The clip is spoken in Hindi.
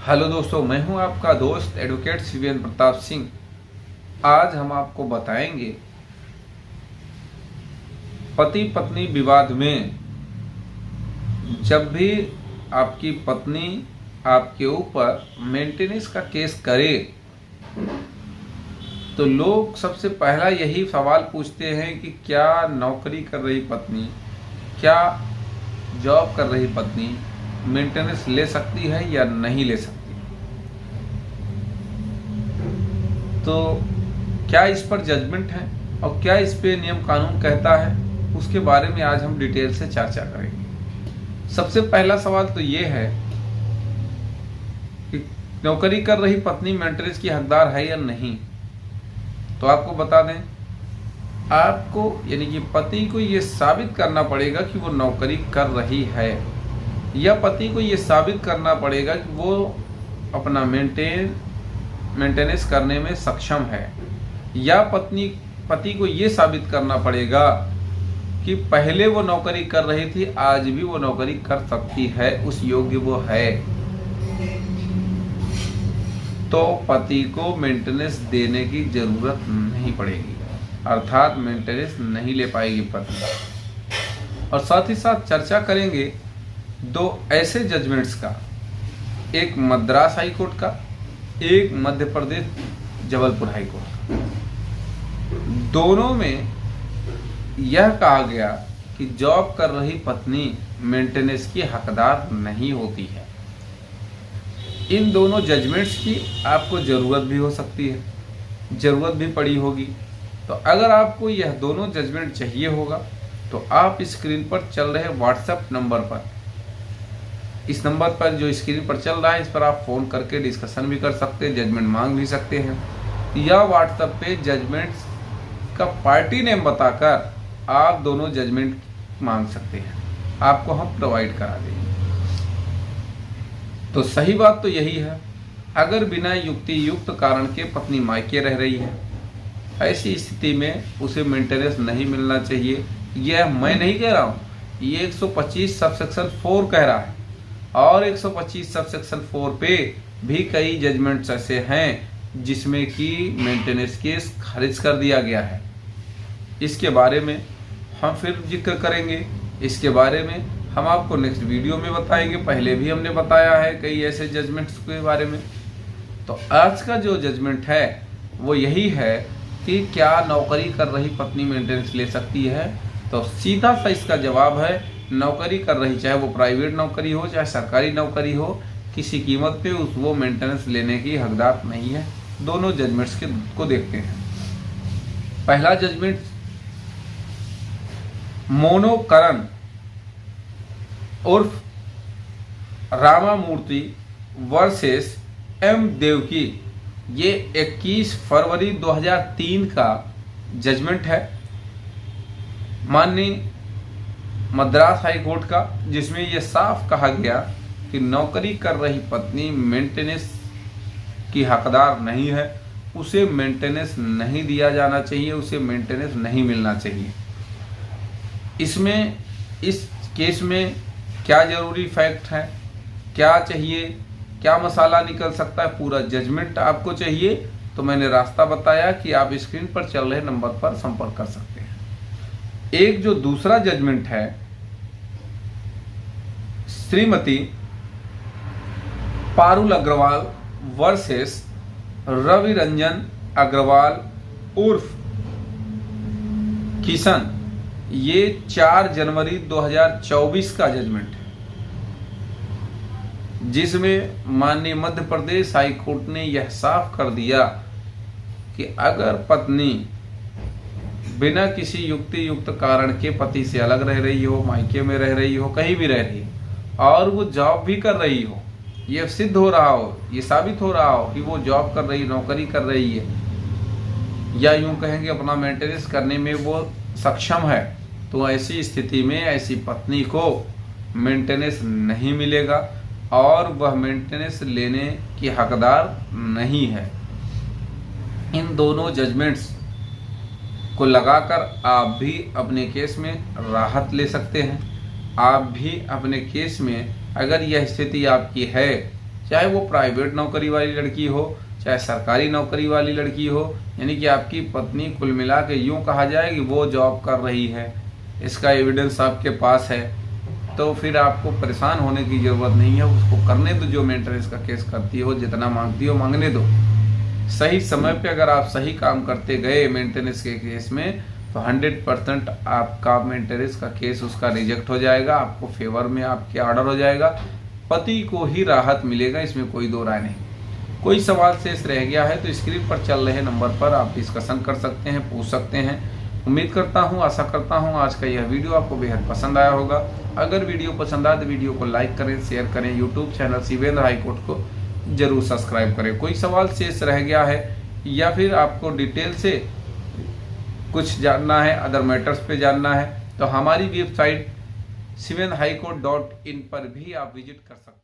हेलो दोस्तों, मैं हूं आपका दोस्त एडवोकेट शिवेंद्र प्रताप सिंह। आज हम आपको बताएंगे पति पत्नी विवाद में जब भी आपकी पत्नी आपके ऊपर मेंटेनेंस का केस करे तो लोग सबसे पहला यही सवाल पूछते हैं कि क्या नौकरी कर रही पत्नी, क्या जॉब कर रही पत्नी मेंटेनेंस ले सकती है या नहीं ले सकती। तो क्या इस पर जजमेंट है और क्या इस पे नियम कानून कहता है, उसके बारे में आज हम डिटेल से चर्चा करेंगे। सबसे पहला सवाल तो ये है कि नौकरी कर रही पत्नी मेंटेनेंस की हकदार है या नहीं। तो आपको बता दें, आपको यानी कि पति को ये साबित करना पड़ेगा कि वो नौकरी कर रही है, या पति को ये साबित करना पड़ेगा कि वो अपना मेंटेनेंस करने में सक्षम है, या पति को ये साबित करना पड़ेगा कि पहले वो नौकरी कर रही थी, आज भी वो नौकरी कर सकती है, उस योग्य वो है। तो पति को मेंटेनेंस देने की जरूरत नहीं पड़ेगी, अर्थात मेंटेनेंस नहीं ले पाएगी पत्नी। और साथ ही साथ चर्चा करेंगे दो ऐसे जजमेंट्स का, एक मद्रास हाई कोर्ट का, एक मध्य प्रदेश जबलपुर हाई कोर्ट का। दोनों में यह कहा गया कि जॉब कर रही पत्नी मेंटेनेंस की हकदार नहीं होती है। इन दोनों जजमेंट्स की आपको ज़रूरत भी हो सकती है, ज़रूरत भी पड़ी होगी। तो अगर आपको यह दोनों जजमेंट चाहिए होगा तो आप स्क्रीन पर चल रहे व्हाट्सएप नंबर पर, इस नंबर पर जो स्क्रीन पर चल रहा है, इस पर आप फ़ोन करके डिस्कशन भी कर सकते हैं, जजमेंट मांग भी सकते हैं, या व्हाट्सएप पे जजमेंट्स का पार्टी नेम बताकर आप दोनों जजमेंट मांग सकते हैं, आपको हम प्रोवाइड करा देंगे। तो सही बात तो यही है, अगर बिना युक्ति युक्त कारण के पत्नी मायके रह रही है, ऐसी स्थिति में उसे मेंटेनेंस नहीं मिलना चाहिए। यह मैं नहीं कह रहा हूँ, ये 125 सबसेक्शन 4 कह रहा है, और 125 सबसेक्शन 4 पे भी कई जजमेंट्स ऐसे हैं जिसमें कि मेंटेनेंस केस खारिज कर दिया गया है। इसके बारे में हम फिर जिक्र करेंगे, इसके बारे में हम आपको नेक्स्ट वीडियो में बताएंगे। पहले भी हमने बताया है कई ऐसे जजमेंट्स के बारे में। तो आज का जो जजमेंट है वो यही है कि क्या नौकरी कर रही पत्नी मेंटेनेंस ले सकती है। तो सीधा सा इसका जवाब है, नौकरी कर रही, चाहे वो प्राइवेट नौकरी हो चाहे सरकारी नौकरी हो, किसी कीमत पे वो मेंटेनेंस लेने की हकदार नहीं है। दोनों जजमेंट्स को देखते हैं। पहला जजमेंट मोनोकरण उर्फ रामामूर्ति वर्सेस एम देवकी, ये 21 फरवरी 2003 का जजमेंट है माननीय मद्रास हाई कोर्ट का, जिसमें यह साफ कहा गया कि नौकरी कर रही पत्नी मेंटेनेंस की हकदार नहीं है, उसे मेंटेनेंस नहीं दिया जाना चाहिए, उसे मेंटेनेंस नहीं मिलना चाहिए। इसमें इस केस में क्या जरूरी फैक्ट है, क्या चाहिए, क्या मसाला निकल सकता है, पूरा जजमेंट आपको चाहिए तो मैंने रास्ता बताया कि आप स्क्रीन पर चल रहे नंबर पर संपर्क कर सकते हैं। एक जो दूसरा जजमेंट है, श्रीमती पारुल अग्रवाल वर्सेस रवि रंजन अग्रवाल उर्फ किशन, ये 4 जनवरी 2024 का जजमेंट है, जिसमें माननीय मध्य प्रदेश हाई कोर्ट ने यह साफ कर दिया कि अगर पत्नी बिना किसी युक्ति युक्त कारण के पति से अलग रह रही हो, मायके में रह रही हो, कहीं भी रह रही हो, और वो जॉब भी कर रही हो, ये सिद्ध हो रहा हो, ये साबित हो रहा हो कि वो जॉब कर रही, नौकरी कर रही है, या यूं कहेंगे अपना मेंटेनेंस करने में वो सक्षम है, तो ऐसी स्थिति में ऐसी पत्नी को मेंटेनेंस नहीं मिलेगा और वह मेंटेनेंस लेने की हकदार नहीं है। इन दोनों जजमेंट्स को लगाकर आप भी अपने केस में राहत ले सकते हैं। आप भी अपने केस में अगर यह स्थिति आपकी है चाहे वो प्राइवेट नौकरी वाली लड़की हो, चाहे सरकारी नौकरी वाली लड़की हो, यानी कि आपकी पत्नी कुल मिला के यूँ कहा जाए कि वो जॉब कर रही है, इसका एविडेंस आपके पास है, तो फिर आपको परेशान होने की ज़रूरत नहीं है। उसको करने दो, जो मेंटेनेंस का केस करती हो, जितना मांगती हो मांगने दो। सही समय पे अगर आप सही काम करते गए मेंटेनेंस के केस में, तो 100% आपका मेंटेनेंस का केस उसका रिजेक्ट हो जाएगा, आपको फेवर में आपके ऑर्डर हो जाएगा, पति को ही राहत मिलेगा, इसमें कोई दो राय नहीं। कोई सवाल शेष रह गया है तो स्क्रीन पर चल रहे नंबर पर आप डिस्कशन कर सकते हैं, पूछ सकते हैं। उम्मीद करता हूं, आशा करता हूं आज का यह वीडियो आपको बेहद पसंद आया होगा। अगर वीडियो पसंद आए तो वीडियो को लाइक करें, शेयर करें, यूट्यूब चैनल शिवेंद्र हाईकोर्ट को जरूर सब्सक्राइब करें। कोई सवाल शेष रह गया है या फिर आपको डिटेल से कुछ जानना है, अदर मैटर्स पे जानना है, तो हमारी वेबसाइट shivendrahighcourt.in पर भी आप विजिट कर सकते हैं।